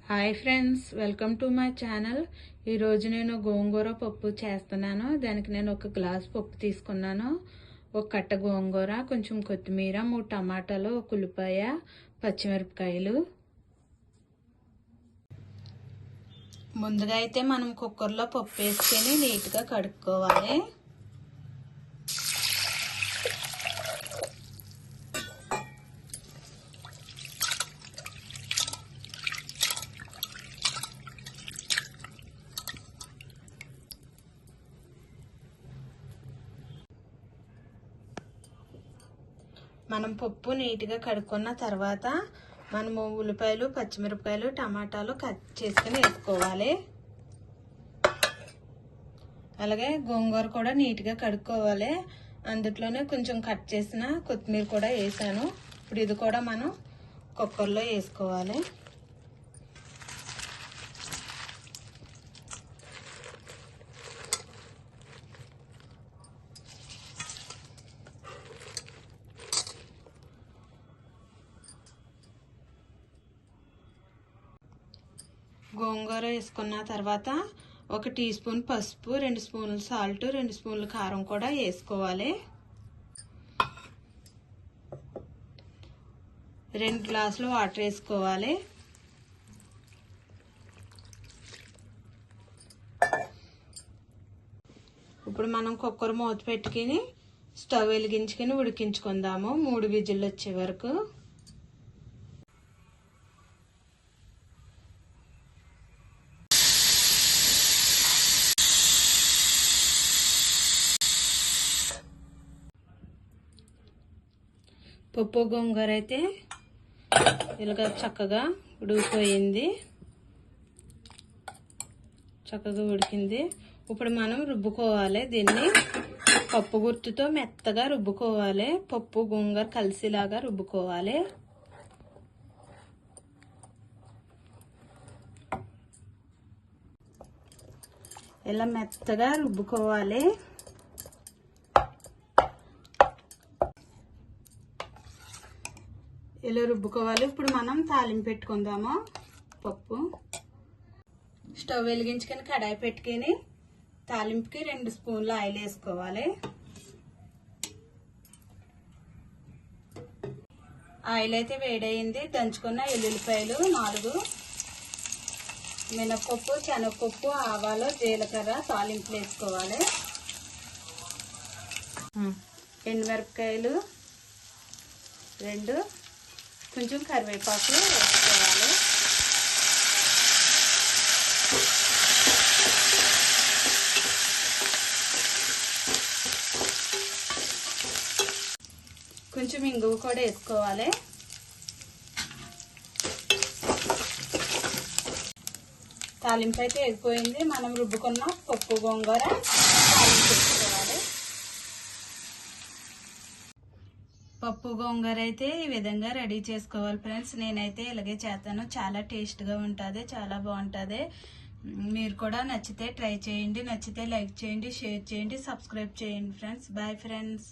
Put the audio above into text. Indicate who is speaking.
Speaker 1: Hi friends, welcome to my channel. ఈరోజు నేను గోంగూర పప్పు చేస్తున్నాను. దానికి నేను ఒక గ్లాస్ పప్పు తీసుకున్నాను, ఒక కట్ట గోంగూర, కొంచెం కొత్తిమీర, 3 టమాటాలు, ఒక ఉల్లిపాయ, పచ్చిమిరపకాయలు. ముందుగా అయితే మనం కుక్కర్లో పప్పు వేసుకొని నీట్గా కడుక్కోవాలి. మనం పప్పు నీట్గా కడుక్కున్న తర్వాత మనము ఉల్లిపాయలు, పచ్చిమిరపకాయలు, టమాటాలు కట్ చేసుకుని వేసుకోవాలి. అలాగే గోంగూర కూడా నీట్గా కడుక్కోవాలి. అందులోనే కొంచెం కట్ చేసిన కొత్తిమీర కూడా వేసాను. ఇప్పుడు ఇది కూడా మనం కుక్కర్లో వేసుకోవాలి. గోంగూర వేసుకున్న తర్వాత 1 టీ స్పూన్ పసుపు, 2 స్పూన్లు సాల్ట్, 2 స్పూన్లు కారం కూడా వేసుకోవాలి. 2 గ్లాసులు వాటర్ వేసుకోవాలి. ఇప్పుడు మనం కుక్కర్ మూత పెట్టుకుని స్టవ్ వెలిగించుకుని ఉడికించుకుందాము 3 విజిల్లు వచ్చే వరకు. పప్పు గోంగూర అయితే ఇలాగ చక్కగా ఉడికిపోయింది, చక్కగా ఉడికింది. ఇప్పుడు మనం రుబ్బుకోవాలి. దీన్ని పప్పు గుర్తుతో మెత్తగా రుబ్బుకోవాలి. పప్పు గోంగూర కలిసిలాగా రుబ్బుకోవాలి. ఇలా మెత్తగా రుబ్బుకోవాలి. ఇలా రుబ్బుకోవాలి. ఇప్పుడు మనం తాలింపు పెట్టుకుందాము. పప్పు స్టవ్ వెలిగించుకొని కడాయి పెట్టుకొని తాలింపుకి 2 స్పూన్ల ఆయిల్ వేసుకోవాలి. ఆయిల్ అయితే వేడయింది. దంచుకున్న ఎల్లుల్లిపాయలు 4, మినపప్పు, శనగపప్పు, ఆవాలు, జీలకర్ర తాలింపులు వేసుకోవాలి. ఎండుమిరపకాయలు 2, కొంచెం కరివేపాకు వేసుకోవాలి. కొంచెం ఇంగువ కూడా వేసుకోవాలి. తాలింపు అయితే వేగిపోయింది. మనం రుబ్బుకున్న పప్పు గోంగూర తాలింపు వేసుకోవాలి. పప్పు గోంగూర అయితే ఈ విధంగా రెడీ చేసుకోవాలి ఫ్రెండ్స్. నేనైతే ఇలాగే చేస్తాను. చాలా టేస్ట్గా ఉంటుంది, చాలా బాగుంటుంది. మీరు కూడా నచ్చితే ట్రై చేయండి. నచ్చితే లైక్ చేయండి, షేర్ చేయండి, సబ్స్క్రైబ్ చేయండి ఫ్రెండ్స్. Bye friends.